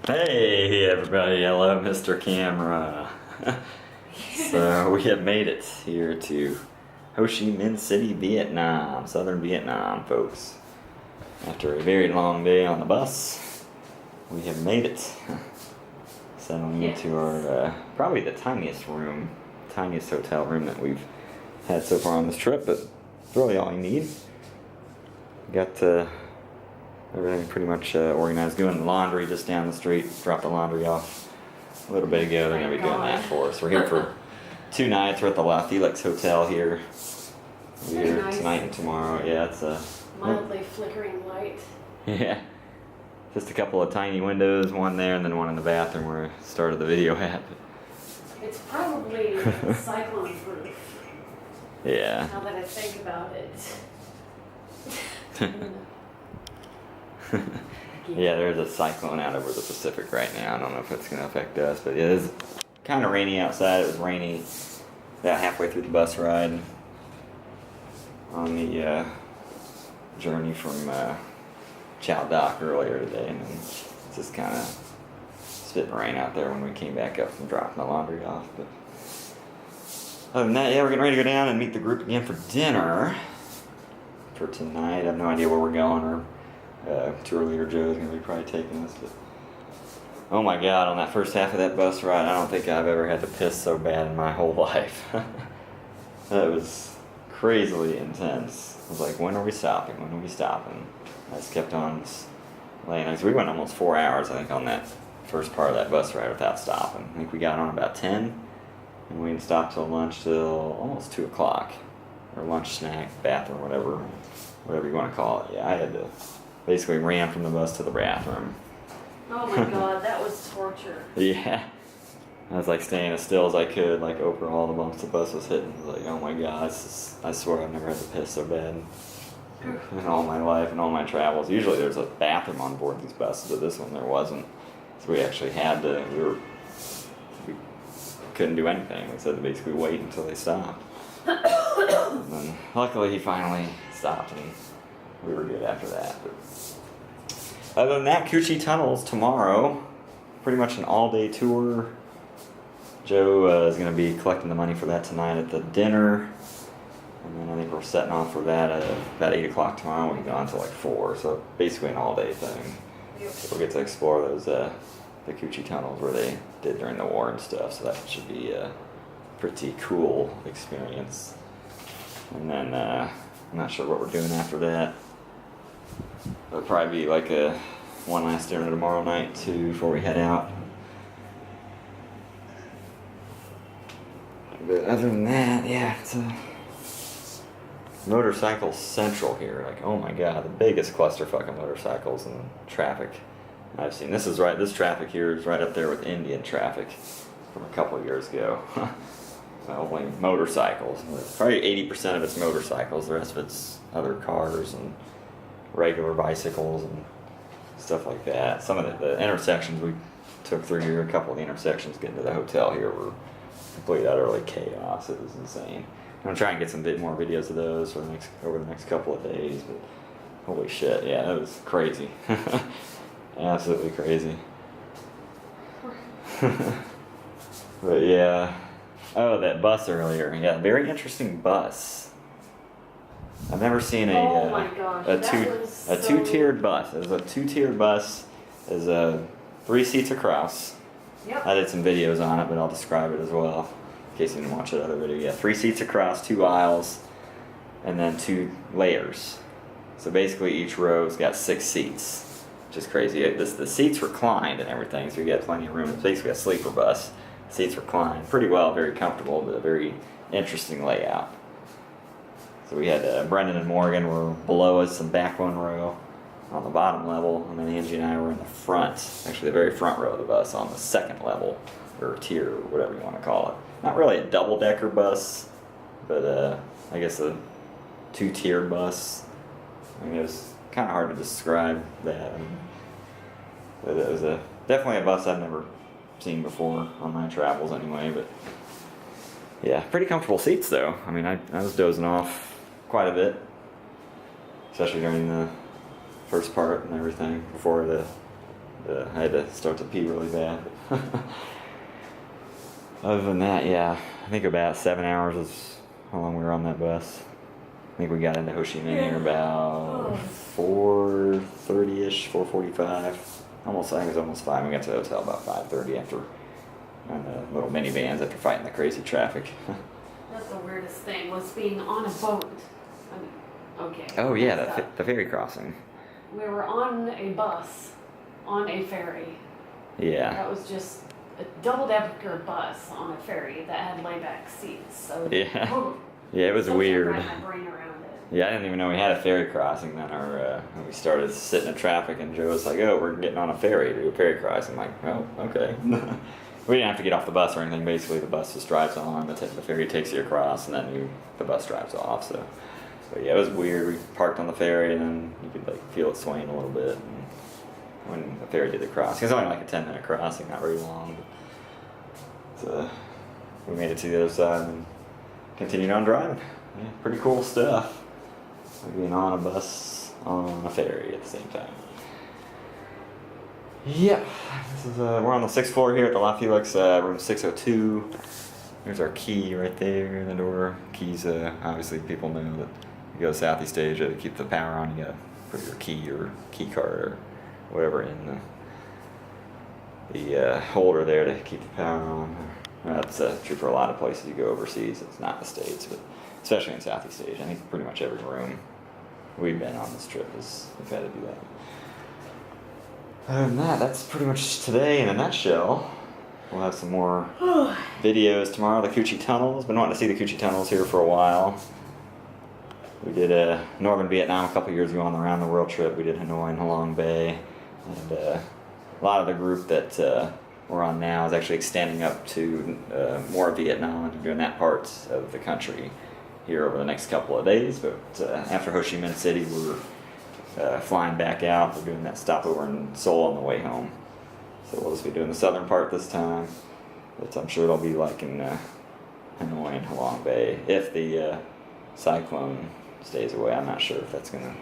Hey everybody, hello Mr. Camera. So we have made it here to Ho Chi Minh City, Vietnam, southern Vietnam, folks. After a very long day on the bus, we have made it. Settling into our, probably the tiniest hotel room that we've had so far on this trip, but it's really all you need. Got everything pretty much organized. Doing laundry just down the street. Dropped the laundry off a little bit ago. They're going to be doing that for us. We're here for 2 nights. We're at the Felix Hotel here. We're here nice. Tonight and tomorrow. Yeah, it's a mildly flickering light. Yeah. Just a couple of tiny windows, one there and then one in the bathroom where I started the video at. It's probably cyclone proof. Yeah. Now that I think about it. Yeah, there's a cyclone out over the Pacific right now. I don't know if it's going to affect us, but it is kind of rainy outside. It was rainy about halfway through the bus ride on the journey from Chow Dock earlier today, and then it's just kind of spitting rain out there when we came back up from dropping the laundry off. But other than that, yeah, we're getting ready to go down and meet the group again for dinner for tonight. I have no idea where we're going, or Turley or Joe's going to be probably taking us, but oh my god, on that first half of that bus ride, I don't think I've ever had to piss so bad in my whole life. That was crazily intense. I was like, when are we stopping? When are we stopping? I just kept on laying. We went almost 4 hours, I think, on that first part of that bus ride without stopping. I think we got on about 10, and we didn't stop till lunch till almost 2 o'clock. Or lunch, snack, bathroom, whatever you want to call it. Yeah, I had to basically ran from the bus to the bathroom. Oh my god, that was torture. Yeah. I was like staying as still as I could, like over all the bumps the bus was hitting. I was like, oh my god, I swear I've never had to piss so bad in all my life and all my travels. Usually there's a bathroom on board these buses, but this one there wasn't. So we actually had to, we couldn't do anything. We said to basically wait until they stopped. And then luckily he finally stopped and we were good after that. But other than that, Cu Chi Tunnels tomorrow. Pretty much an all-day tour. Joe is going to be collecting the money for that tonight at the dinner. And then I think we're setting off for that at about 8 o'clock tomorrow. We'll be gone until like 4. So basically an all-day thing. So we'll get to explore those the Cu Chi Tunnels where they did during the war and stuff. So that should be a pretty cool experience. And then I'm not sure what we're doing after that. It'll probably be like one last dinner tomorrow night too before we head out. But other than that, yeah, it's a motorcycle central here. Like, oh my god, the biggest clusterfuck of motorcycles and traffic I've seen. This traffic here is right up there with Indian traffic from a couple of years ago. Only motorcycles. Probably 80% of it's motorcycles. The rest of it's other cars and regular bicycles and stuff like that. Some of the intersections we took through here, a couple of the intersections getting to the hotel here were complete utterly chaos. It was insane. I'm gonna try and get some more videos of those for over the next couple of days. But holy shit, yeah, it was crazy. Absolutely crazy. But yeah. Oh, that bus earlier. Yeah, very interesting bus. I've never seen a two-tiered bus. It was a two-tiered bus. There's 3 seats across. Yep. I did some videos on it, but I'll describe it as well in case you didn't watch that other video. Yeah, 3 seats across, 2 aisles, and then 2 layers. So basically each row's got 6 seats, which is crazy. The seats reclined and everything, so you got plenty of room. It's basically a sleeper bus. Seats reclined pretty well, very comfortable, but a very interesting layout. So we had Brendan and Morgan were below us, some back one row on the bottom level, and then Angie and I were in the front, actually the very front row of the bus on the second level, or tier, or whatever you want to call it. Not really a double-decker bus, but I guess a 2-tiered bus. I mean, it was kind of hard to describe that. But it was definitely a bus I've never seen before on my travels anyway. But yeah, pretty comfortable seats though. I mean, I was dozing off quite a bit, especially during the first part and everything before the I had to start to pee really bad. Other than that, yeah, I think about 7 hours is how long we were on that bus. I think we got into Ho Chi Minh here about 4:30ish, 4:45. Almost, I think it was almost 5. We got to the hotel about 5:30 after on the little minivans after fighting the crazy traffic. That's the weirdest thing, was being on a boat. I mean, okay. Oh yeah, the ferry crossing. We were on a bus, on a ferry. Yeah. That was just a double-decker bus on a ferry that had layback seats. So Yeah. oh, Yeah, it was still can't weird. wrap my brain around it. Yeah, I didn't even know we had a ferry crossing then. When we started sitting in traffic, and Joe was like, "Oh, we're getting on a ferry to do a ferry crossing." I'm like, "Oh, okay." We didn't have to get off the bus or anything. Basically, the bus just drives on. The ferry takes you across, and then the bus drives off. So yeah, it was weird. We parked on the ferry, and then you could like feel it swaying a little bit. And when the ferry did the crossing, it was only like a 10-minute crossing, not very long. But, so we made it to the other side and continued on driving. Yeah, pretty cool stuff. Like being on a bus, on a ferry at the same time. Yeah, this is we're on the 6th floor here at the La Felix, room 602. There's our key right there in the door. Keys, obviously people know that you go to Southeast Asia to keep the power on. You gotta put your key or key card or whatever in the holder there to keep the power on. That's true for a lot of places you go overseas. It's not the States, but especially in Southeast Asia. I think pretty much every room we've been on this trip we've had to do that. Other than that, that's pretty much today in a nutshell. We'll have some more videos tomorrow. The Ho Chi Tunnels. Been wanting to see the Ho Chi Tunnels here for a while. We did Northern Vietnam a couple years ago on the round the world trip. We did Hanoi and Halong Bay, and a lot of the group that we're on now is actually extending up to more of Vietnam and doing that part of the country here over the next couple of days. But after Ho Chi Minh City, we're flying back out. We're doing that stopover in Seoul on the way home. So we'll just be doing the southern part this time. But I'm sure it'll be like in Hanoi and Halong Bay. If the cyclone stays away, I'm not sure if that's going to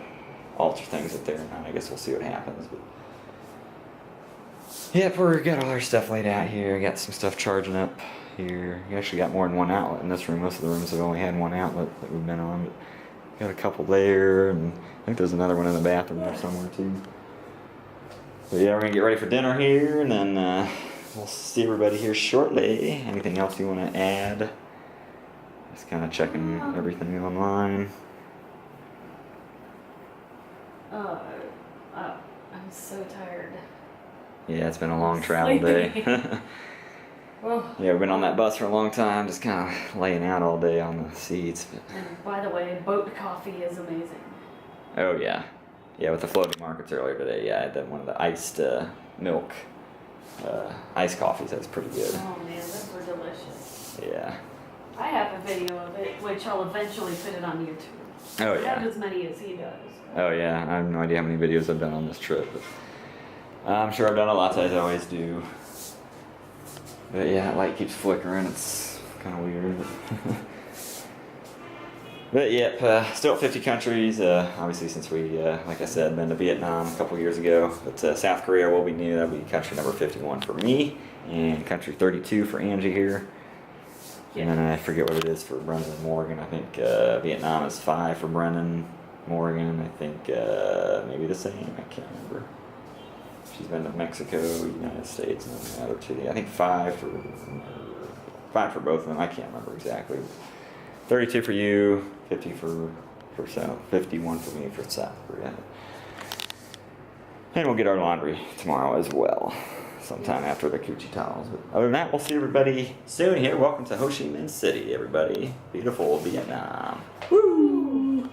alter things up there or not. I guess we'll see what happens. But yep, we got all our stuff laid out here. Got some stuff charging up here. We actually got more than one outlet in this room. Most of the rooms have only had one outlet that we've been on. But got a couple there, and I think there's another one in the bathroom there somewhere too. But yeah, we're gonna get ready for dinner here, and then we'll see everybody here shortly. Anything else you want to add? Just kind of checking everything online. I'm so tired. Yeah, it's been a long travel day. Well, yeah, we've been on that bus for a long time, just kind of laying out all day on the seats. But and by the way, boat coffee is amazing. oh yeah, yeah, with the floating markets earlier today, yeah, I had one of the iced milk iced coffees. That's pretty good. Oh man, those were delicious. Yeah. I have a video of it, which I'll eventually put it on YouTube. Oh I have yeah. as many as he does. Oh yeah. I have no idea how many videos I've done on this trip, but I'm sure I've done a lot, as I always do. But yeah, that light keeps flickering. It's kind of weird. But yep, still at 50 countries. Obviously, since we, like I said, been to Vietnam a couple years ago. But South Korea will be new. That'll be country number 51 for me, and country 32 for Angie here. And then I forget what it is for Brendan and Morgan. I think Vietnam is 5 for Brendan. Morgan, I think maybe the same. I can't remember. She's been to Mexico, United States, and then the other 2. I think 5 for both of them. I can't remember exactly. 32 for you, 50 for South, 51 for me for South Korea. And we'll get our laundry tomorrow as well, sometime after the Ho Chi Tunnels. But other than that, we'll see everybody soon here. Welcome to Ho Chi Minh City, everybody. Beautiful Vietnam. Woo!